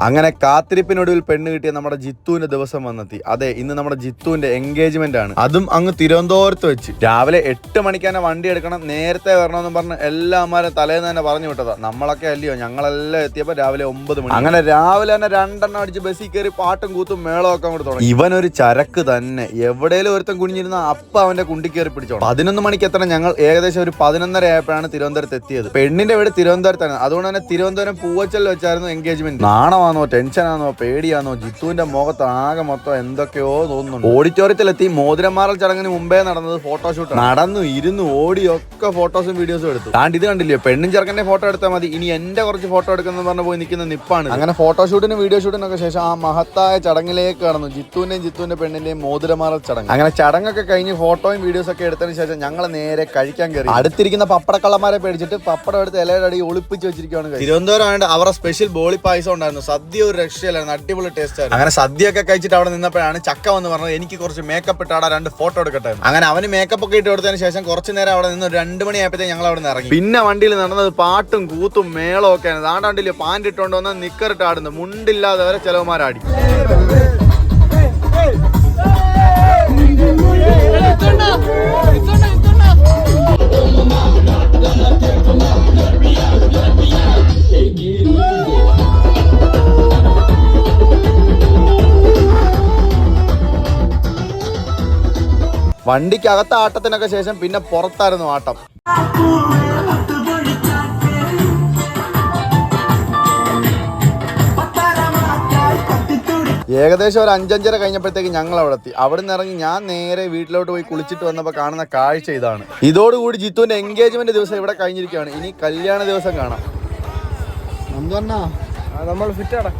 അങ്ങനെ കാത്തിരിപ്പിനൊടുവിൽ പെണ്ണ് കിട്ടിയ നമ്മുടെ ജിത്തുവിന്റെ ദിവസം വന്നെത്തി. അതെ, ഇന്ന് നമ്മുടെ ജിത്തുവിന്റെ എൻഗേജ്മെന്റ് ആണ്. അതും അങ്ങ് തിരുവനന്തപുരത്ത് വെച്ച്. രാവിലെ 8 മണിക്ക് തന്നെ വണ്ടി എടുക്കണം, നേരത്തെ വരണമെന്ന് പറഞ്ഞ് എല്ലാമാരും തലേന്ന് തന്നെ പറഞ്ഞു വിട്ടതാ. നമ്മളൊക്കെ അല്ലയോ, ഞങ്ങളെല്ലാം എത്തിയപ്പോ രാവിലെ 9 മണി. അങ്ങനെ രാവിലെ തന്നെ 2 എണ്ണം അടിച്ച് ബസ്സിൽ കയറി പാട്ടും കൂത്തും മേളമൊക്കെ അങ്ങോട്ട് തുടങ്ങി. ഇവനൊരു ചരക്ക് തന്നെ. എവിടെയും ഒരുത്തം കുഞ്ഞിരുന്ന അപ്പ അവന്റെ കുണ്ടി കയറി പിടിച്ചോളാം. 11 മണിക്ക് എത്തണം. ഞങ്ങൾ ഏകദേശം ഒരു 11:30 ആയപ്പോഴാണ് തിരുവനന്തപുരത്ത് എത്തിയത്. പെണ്ണിന്റെ വീട് തിരുവനന്തപുരത്താണ്. അതുകൊണ്ട് തന്നെ തിരുവനന്തപുരം പൂവച്ചൽ വെച്ചായിരുന്നു എൻഗേജ്മെന്റ്. നാണമാണോ, ടെൻഷനാണോ, പേടിയാണോ, ജിത്തുവിന്റെ മുഖത്ത് ആകെ മൊത്തം എന്തൊക്കെയോ തോന്നുന്നുണ്ട്. ഓഡിറ്റോറിയത്തിലെത്തി. മോതിരമാറൽ ചടങ്ങിന് മുമ്പേ നടന്നത് ഫോട്ടോഷൂട്ട്. നടന്നു, ഇരുന്നു, ഓടിയൊക്കെ ഫോട്ടോസും വീഡിയോസും എടുത്തു. താണ്ട് ഇത് കണ്ടില്ലയോ, പെണ്ണും ചെറുക്കന്റെ ഫോട്ടോ എടുത്താൽ മതി, ഇനി എന്റെ കുറച്ച് ഫോട്ടോ എടുക്കുന്ന പറഞ്ഞ് പോയി നിൽക്കുന്ന നിപ്പാണ്. അങ്ങനെ ഫോട്ടോഷൂട്ടിനും വീഡിയോ ഷൂട്ടിനൊക്കെ ശേഷം ആ മഹത്തായ ചടങ്ങിലേക്ക് കടന്നു. ജിത്തുവിന്റെ പെണ്ണിന്റെയും മോതിരമാറൽ ചടങ്ങ്. അങ്ങനെ ചടങ്ങൊക്കെ കഴിഞ്ഞ് ഫോട്ടോയും വീഡിയോസ് ഒക്കെ എടുത്തതിന് ശേഷം ഞങ്ങൾ നേരെ കഴിക്കാൻ കയറി. അടുത്തിരിക്കുന്ന പപ്പടക്കള്ളന്മാരെ പേടിച്ചിട്ട് പപ്പടം എടുത്ത് ഇലയുടെ അടി ഒളിപ്പിച്ച് വെച്ചിരിക്കുകയാണ്. തിരുവനന്തപുരം ആയതുകൊണ്ട് അവരുടെ സ്പെഷ്യൽ ബോളി പായസം ഉണ്ടായിരുന്നു. സദ്യ ഒരു രക്ഷയിലായിരുന്നു, അടിപൊളി ടേസ്റ്റ് ആയിരുന്നു. അങ്ങനെ സദ്യയൊക്കെ കഴിച്ചിട്ട് അവിടെ നിന്നപ്പോഴാണ് ചക്ക വന്ന് പറഞ്ഞത് എനിക്ക് കുറച്ച് മേക്കപ്പ് ഇട്ടാടാ, 2 ഫോട്ടോ എടുക്കട്ടെ. അങ്ങനെ അവന് മേക്കപ്പ് ഒക്കെ ഇട്ട് കൊടുത്തതിന് ശേഷം കുറച്ച് നേരം അവിടെ നിന്ന് 2 മണിയായപ്പോഴത്തേക്ക് ഞങ്ങൾ അവിടെ നിന്ന് ഇറങ്ങി. പിന്നെ വണ്ടിയിൽ നടന്നത് പാട്ടും കൂത്തും മേളവും ഒക്കെയാണ്. താണ്ടാണ്ടില്ലേ, പാൻറ് ഇട്ടുകൊണ്ട് വന്നാൽ നിക്കറിട്ട് ആടുന്നു. മുണ്ടില്ലാതെ വരെ ചിലവന്മാരാടി. വണ്ടിക്കകത്ത ആട്ടത്തിനൊക്കെ ശേഷം പിന്നെ പുറത്തായിരുന്നു ആട്ടം. ഏകദേശം ഒരു 5:30 കഴിഞ്ഞപ്പോഴത്തേക്ക് ഞങ്ങൾ അവിടെ എത്തി. അവിടെ നിന്ന് ഇറങ്ങി ഞാൻ നേരെ വീട്ടിലോട്ട് പോയി കുളിച്ചിട്ട് വന്നപ്പോൾ കാണുന്ന കാഴ്ച ഇതാണ്. ഇതോടുകൂടി ജിത്തുവിന്റെ എൻഗേജ്മെന്റ് ദിവസം ഇവിടെ കഴിഞ്ഞിരിക്കുകയാണ്. ഇനി കല്യാണ ദിവസം കാണാം. നമ്മൾ ഫിറ്റാടാ.